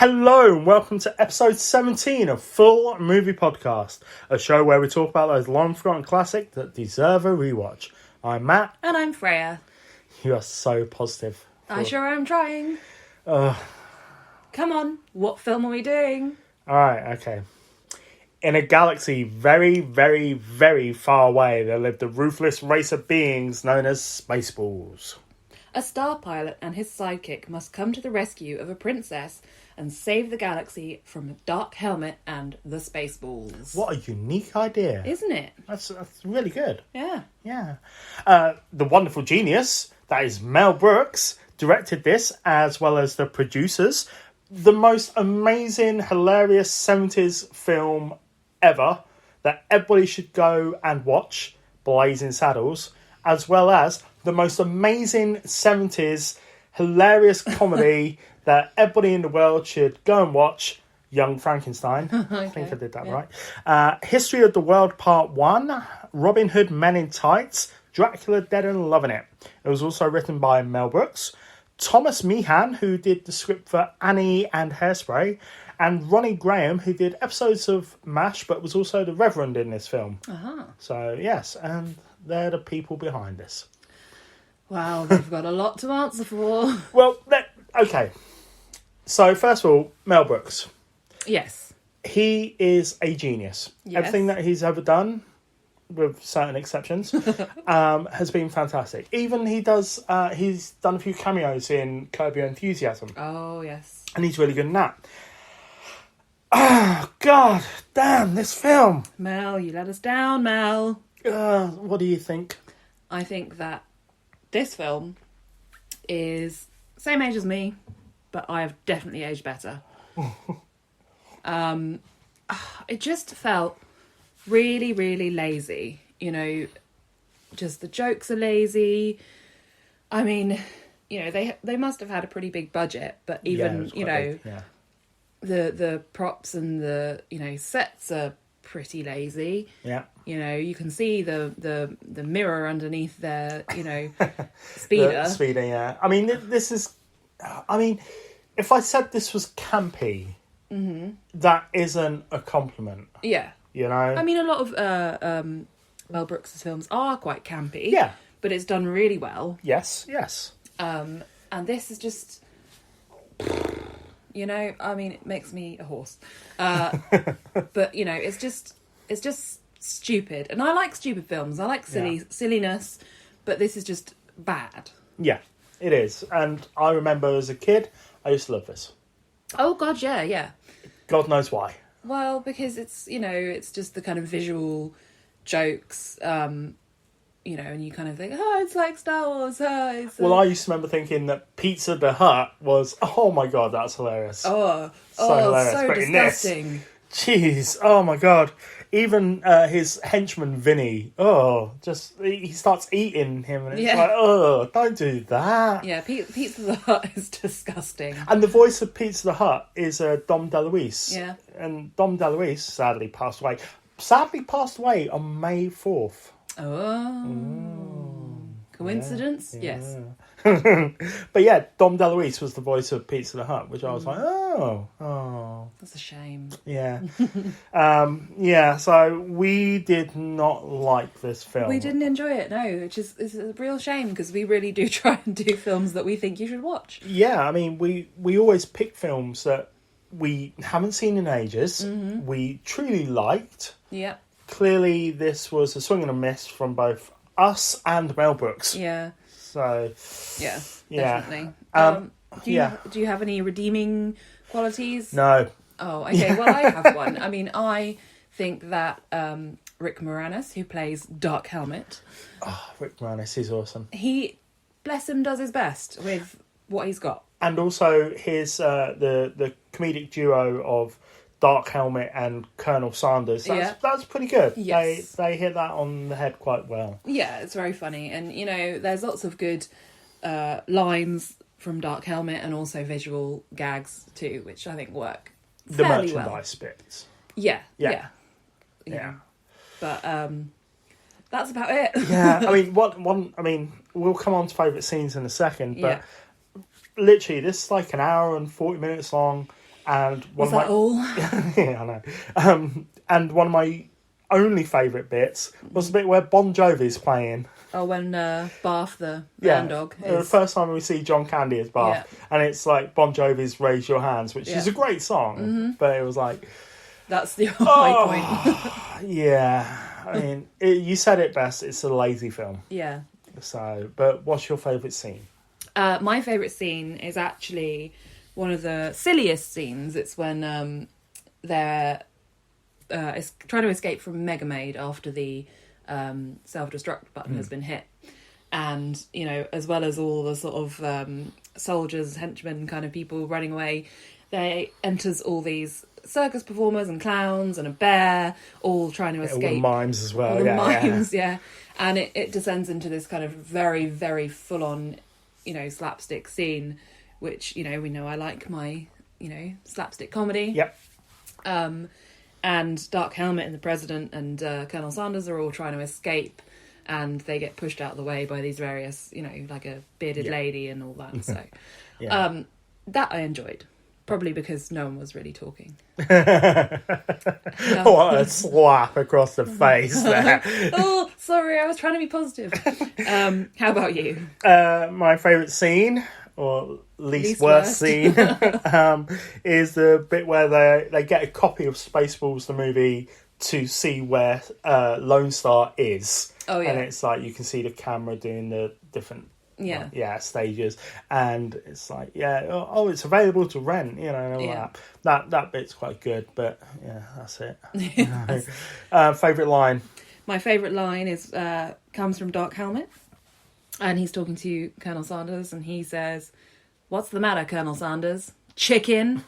Hello and welcome to episode 17 of Full Movie Podcast, a show where we talk about those long forgotten classics that deserve a rewatch. I'm Matt. And I'm Freya. You are so positive. I sure am trying. Come on, what film are we doing? Alright, okay. In a galaxy very, very, very far away, there lived a ruthless race of beings known as Spaceballs. A star pilot and his sidekick must come to the rescue of a princess and save the galaxy from a dark helmet and the Spaceballs. What a unique idea. Isn't it? That's really good. Yeah. Yeah. The wonderful genius, that is Mel Brooks, directed this, as well as the producers. The most amazing, hilarious 70s film ever that everybody should go and watch, Blazing Saddles, as well as the most amazing 70s hilarious comedy that everybody in the world should go and watch, Young Frankenstein. Okay, I think I did that right. History of the World Part 1, Robin Hood Men in Tights, Dracula Dead and Loving It. It was also written by Mel Brooks, Thomas Meehan, who did the script for Annie and Hairspray, and Ronnie Graham, who did episodes of MASH, but was also the Reverend in this film. Uh-huh. So, yes, and they're the people behind this. Wow, we've got a lot to answer for. Well, okay. So, first of all, Mel Brooks. Yes. He is a genius. Yes. Everything that he's ever done, with certain exceptions, has been fantastic. Even he's done a few cameos in Curb Your Enthusiasm. Oh, yes. And he's really good in that. Oh, God damn, this film. Mel, you let us down, Mel. What do you think? I think that this film is same age as me, but I have definitely aged better. It just felt really, really lazy. You know, just the jokes are lazy. I mean, you know, they must have had a pretty big budget, but even, you know, the props and the, you know, sets are pretty lazy. Yeah. You know, you can see the mirror underneath their, you know, speeder. Speeder, yeah. I mean, this is... I mean, if I said this was campy, that isn't a compliment. Yeah. You know? I mean, a lot of Mel Brooks' films are quite campy. Yeah. But it's done really well. Yes. And this is just... You know, I mean, it makes me a horse. But, you know, it's just stupid. And I like stupid films. I like silliness, but this is just bad. Yeah, it is. And I remember as a kid, I used to love this. Oh, God, yeah. God knows why. Well, because it's, you know, it's just the kind of visual jokes, you know, and you kind of think, oh, it's like Star Wars. Well, I used to remember thinking that Pizza the Hut was, oh my God, that's hilarious. Oh, hilarious. so But disgusting. In this, jeez, oh my God. Even his henchman, Vinny, he starts eating him and it's like, don't do that. Yeah, Pizza the Hut is disgusting. And the voice of Pizza the Hut is Dom DeLuise. Yeah. And Dom DeLuise sadly passed away. On May 4th. Oh. Coincidence? Yeah. Yes. But yeah, Dom DeLuise was the voice of Pizza the Hut, which I was like, oh. That's a shame. Yeah. So we did not like this film. We didn't enjoy it, no, which is a real shame because we really do try and do films that we think you should watch. Yeah, I mean, we always pick films that we haven't seen in ages, we truly liked. Yeah. Clearly, this was a swing and a miss from both us and Mel Brooks. Yeah. So, yeah, definitely. Do you have any redeeming qualities? No. Oh, okay. Well, I have one. I mean, I think that Rick Moranis, who plays Dark Helmet... Oh, Rick Moranis is awesome. He, bless him, does his best with what he's got. And also his the comedic duo of Dark Helmet and Colonel Sanders. That's pretty good. Yes. They hit that on the head quite well. Yeah, it's very funny. And, you know, there's lots of good lines from Dark Helmet and also visual gags too, which I think work The fairly merchandise well. bits. Yeah. But that's about it. Yeah, I mean, we'll come on to favourite scenes in a second, but literally, this is like an hour and 40 minutes long. And Was that all? Yeah, I know. And one of my only favourite bits was the bit where Bon Jovi's playing. Oh, when Bath the man dog is... The first time we see John Candy as Bath. Yeah. And it's like Bon Jovi's Raise Your Hands, which is a great song. But it was like... That's the high point. Yeah. I mean, you said it best. It's a lazy film. Yeah. So, but what's your favourite scene? My favourite scene is actually one of the silliest scenes. It's when they're trying to escape from Mega Maid after the self-destruct button has been hit. And, you know, as well as all the sort of soldiers, henchmen kind of people running away, they enters all these circus performers and clowns and a bear, all trying to escape. All the mimes as well. All the mimes, yeah. And it descends into this kind of very, very full-on, you know, slapstick scene, which, you know, we know I like my, you know, slapstick comedy. Yep. And Dark Helmet and the President and Colonel Sanders are all trying to escape, and they get pushed out of the way by these various, you know, like a bearded lady and all that. So that I enjoyed. Probably because no one was really talking. What a slap across the face there. Oh, sorry, I was trying to be positive. How about you? My favourite scene, or least worst scene, is the bit where they get a copy of Spaceballs, the movie, to see where Lone Star is. Oh, yeah. And it's like you can see the camera doing the different... stages, and it's like it's available to rent, you know, and all that bit's quite good, but that's it. Yes. Favorite line? My favorite line is comes from Dark Helmet, and he's talking to Colonel Sanders, and he says, "What's the matter, Colonel Sanders? Chicken?"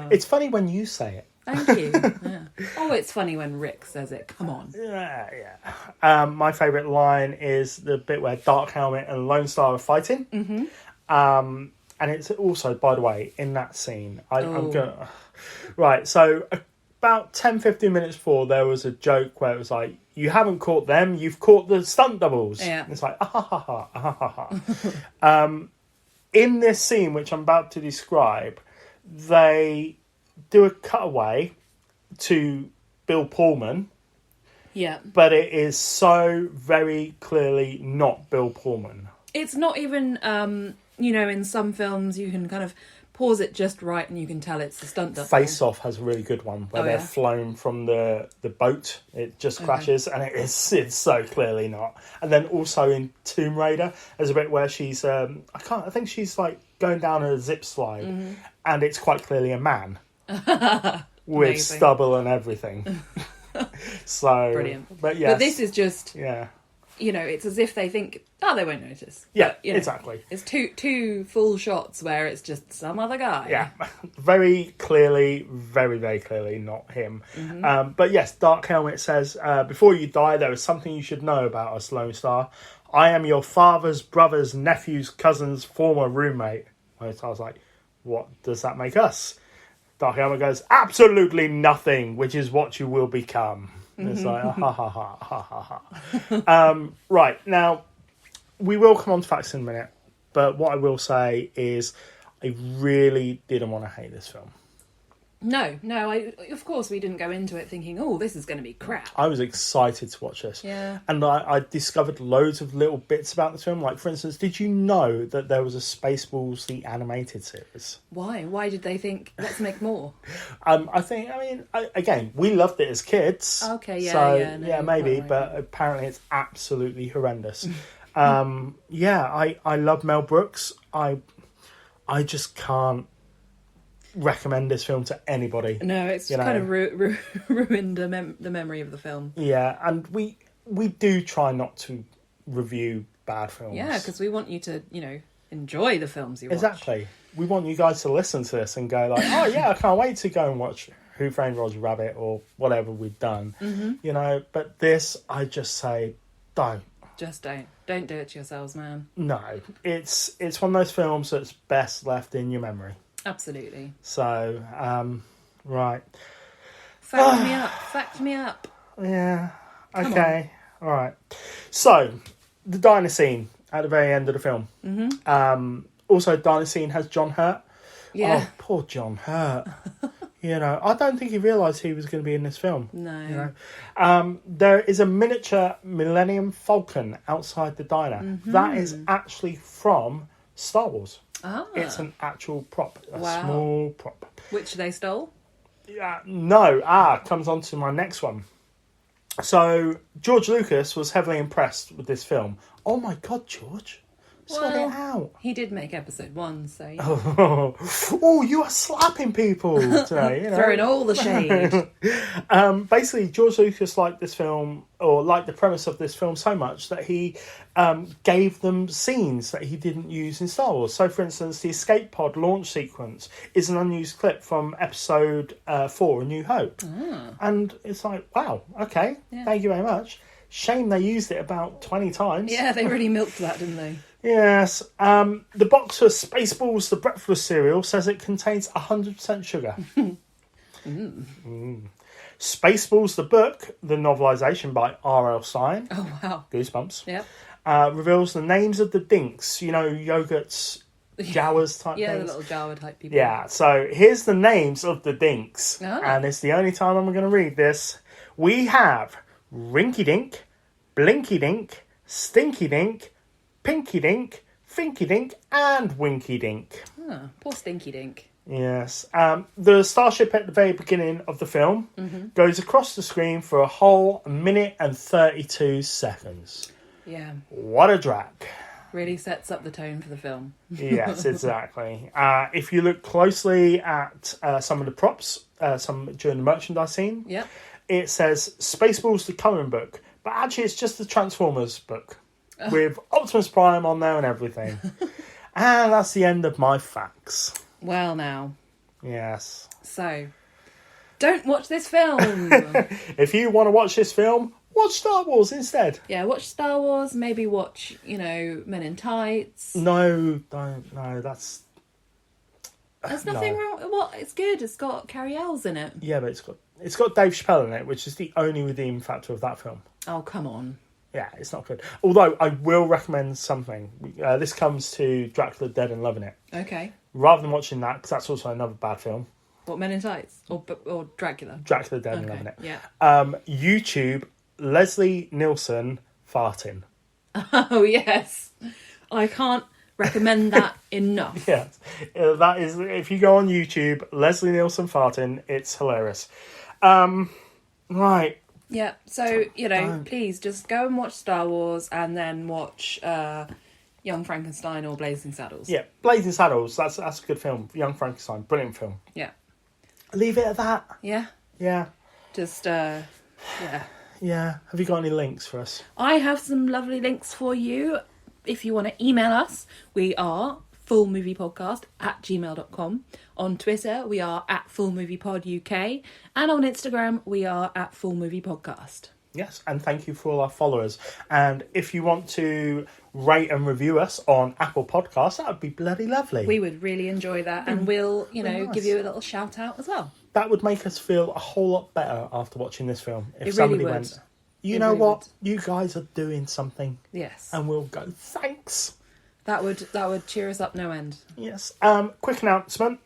It's funny when you say it. Thank you. Yeah. Oh, it's funny when Rick says it. Come on. Yeah. My favourite line is the bit where Dark Helmet and Lone Star are fighting. Mm-hmm. And it's also, by the way, in that scene, I'm gonna... Right, so about 10-15 minutes before, there was a joke where it was like, you haven't caught them, you've caught the stunt doubles. Yeah. And it's like, in this scene, which I'm about to describe, they do a cutaway to Bill Pullman. Yeah. But it is so very clearly not Bill Pullman. It's not even, you know, in some films you can kind of pause it just right and you can tell it's a stunt double. Face Off has a really good one where they're flown from the boat. It just crashes and it's so clearly not. And then also in Tomb Raider, there's a bit where she's, I think she's like going down a zip slide and it's quite clearly a man. With Amazing. stubble and everything. So brilliant. But yes. But this is just you know, it's as if they think, they won't notice. Yeah, but, you know, exactly. It's two full shots where it's just some other guy. Yeah. Very clearly, very, very clearly not him. Mm-hmm. But yes, Dark Helmet says, before you die, there is something you should know about us, Lone Star. I am your father's brother's nephew's cousin's former roommate. I was like, what does that make us? Dark Helmet goes, absolutely nothing, which is what you will become. And it's like, right, now, we will come on to facts in a minute, but what I will say is I really didn't want to hate this film. No, of course we didn't go into it thinking, this is going to be crap. I was excited to watch this. Yeah. And I discovered loads of little bits about this film. Like, for instance, did you know that there was a Spaceballs, the animated series? Why? Why did they think, let's make more? Again, we loved it as kids. Okay, yeah. So, maybe, but apparently it's absolutely horrendous. I love Mel Brooks. I just can't recommend this film to anybody. No, it's kind of ruined the memory of the film. Yeah, and we do try not to review bad films. Yeah, because we want you to, enjoy the films you watch. Exactly. We want you guys to listen to this and go like, oh yeah, I can't wait to go and watch Who Framed Roger Rabbit or whatever we've done. Mm-hmm. But this, I just say, don't. Just don't. Don't do it to yourselves, man. No. It's one of those films that's best left in your memory. Absolutely. So, right. Fact me up. Yeah. Okay. All right. So, the diner scene at the very end of the film. Mm-hmm. Also, diner scene has John Hurt. Yeah. Oh, poor John Hurt. I don't think he realised he was going to be in this film. No. There is a miniature Millennium Falcon outside the diner. Mm-hmm. That is actually from Star Wars. Ah. It's an actual prop, a Wow. small prop. Which they stole? No. Comes on to my next one. So, George Lucas was heavily impressed with this film. Oh my God, George. Sort it out. He did make episode 1, so... Oh, you are slapping people today. Throwing all the shade. Basically, George Lucas liked this film, or liked the premise of this film so much that he gave them scenes that he didn't use in Star Wars. So, for instance, the escape pod launch sequence is an unused clip from episode 4, A New Hope. And it's like, wow, okay, thank you very much. Shame they used it about 20 times. Yeah, they really milked that, didn't they? Yes. The box for Spaceballs, the breakfast cereal, says it contains 100% sugar. Spaceballs, the book, the novelisation by R.L. Stein. Oh, wow. Goosebumps. Yeah. Reveals the names of the dinks. Yogurts, Jawas type Yeah, things. the little Jawa type people. Yeah, so here's the names of the dinks. Oh. And it's the only time I'm going to read this. We have Rinky Dink, Blinky Dink, Stinky Dink, Pinky Dink, Finky Dink, and Winky Dink. Poor Stinky Dink. Yes. The starship at the very beginning of the film goes across the screen for a whole minute and 32 seconds. Yeah. What a drag. Really sets up the tone for the film. Yes, exactly. If you look closely at some of the props, during the merchandise scene, it says Spaceballs the coloring book, but actually it's just the Transformers book. With Optimus Prime on there and everything. And that's the end of my facts. Well, now. Yes. So, don't watch this film. If you want to watch this film, watch Star Wars instead. Yeah, watch Star Wars. Maybe watch, Men in Tights. No, don't. No, that's... There's nothing wrong. What? It's good. It's got Carrie Ells in it. Yeah, but it's got Dave Chappelle in it, which is the only redeeming factor of that film. Oh, come on. Yeah, it's not good. Although, I will recommend something. This comes to Dracula Dead and Loving It. Okay. Rather than watching that, because that's also another bad film. What, Men in Tights? Or Dracula? Dracula Dead and Loving It. Yeah. YouTube, Leslie Nielsen farting. Oh, yes. I can't recommend that enough. Yeah. That is, if you go on YouTube, Leslie Nielsen farting, it's hilarious. Right. Yeah, so, please just go and watch Star Wars and then watch Young Frankenstein or Blazing Saddles. Yeah, Blazing Saddles, that's a good film. Young Frankenstein, brilliant film. Yeah. Leave it at that. Yeah. Yeah. Just, yeah. Yeah. Have you got any links for us? I have some lovely links for you. If you want to email us, we are fullmoviepodcast@gmail.com. On Twitter, we are @fullmoviepoduk. And on Instagram, we are @fullmoviepodcast. Yes, and thank you for all our followers. And if you want to rate and review us on Apple Podcasts, that would be bloody lovely. We would really enjoy that. And we'll, nice. give you a little shout out as well. That would make us feel a whole lot better after watching this film. If It somebody really went, would. you It know really what? would. You guys are doing something. Yes. And we'll go, thanks. That would cheer us up no end. Yes. Quick announcement.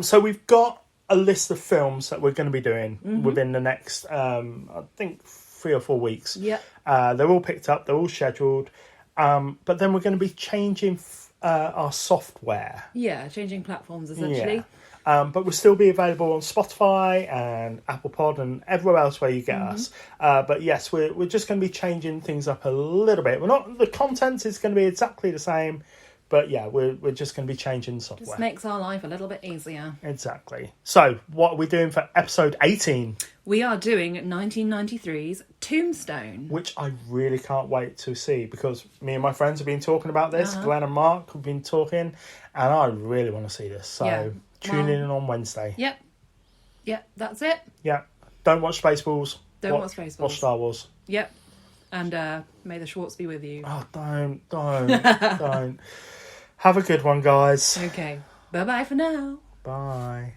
So we've got a list of films that we're going to be doing within the next, I think, 3 or 4 weeks. Yeah. They're all picked up. They're all scheduled. But then we're going to be changing our software. Yeah, changing platforms essentially. Yeah. But we'll still be available on Spotify and Apple Pod and everywhere else where you get us. But yes, we're just going to be changing things up a little bit. The content is going to be exactly the same, but yeah, we're just going to be changing software. Just makes our life a little bit easier. Exactly. So, what are we doing for episode 18? We are doing 1993's Tombstone. Which I really can't wait to see, because me and my friends have been talking about this. Glenn and Mark have been talking, and I really want to see this. So, tune in on Wednesday. Yep. Yep, that's it. Yeah. Don't watch Spaceballs. Don't watch Spaceballs. Watch Star Wars. Yep. And may the Schwartz be with you. Oh, don't. Don't. Have a good one, guys. Okay. Bye-bye for now. Bye.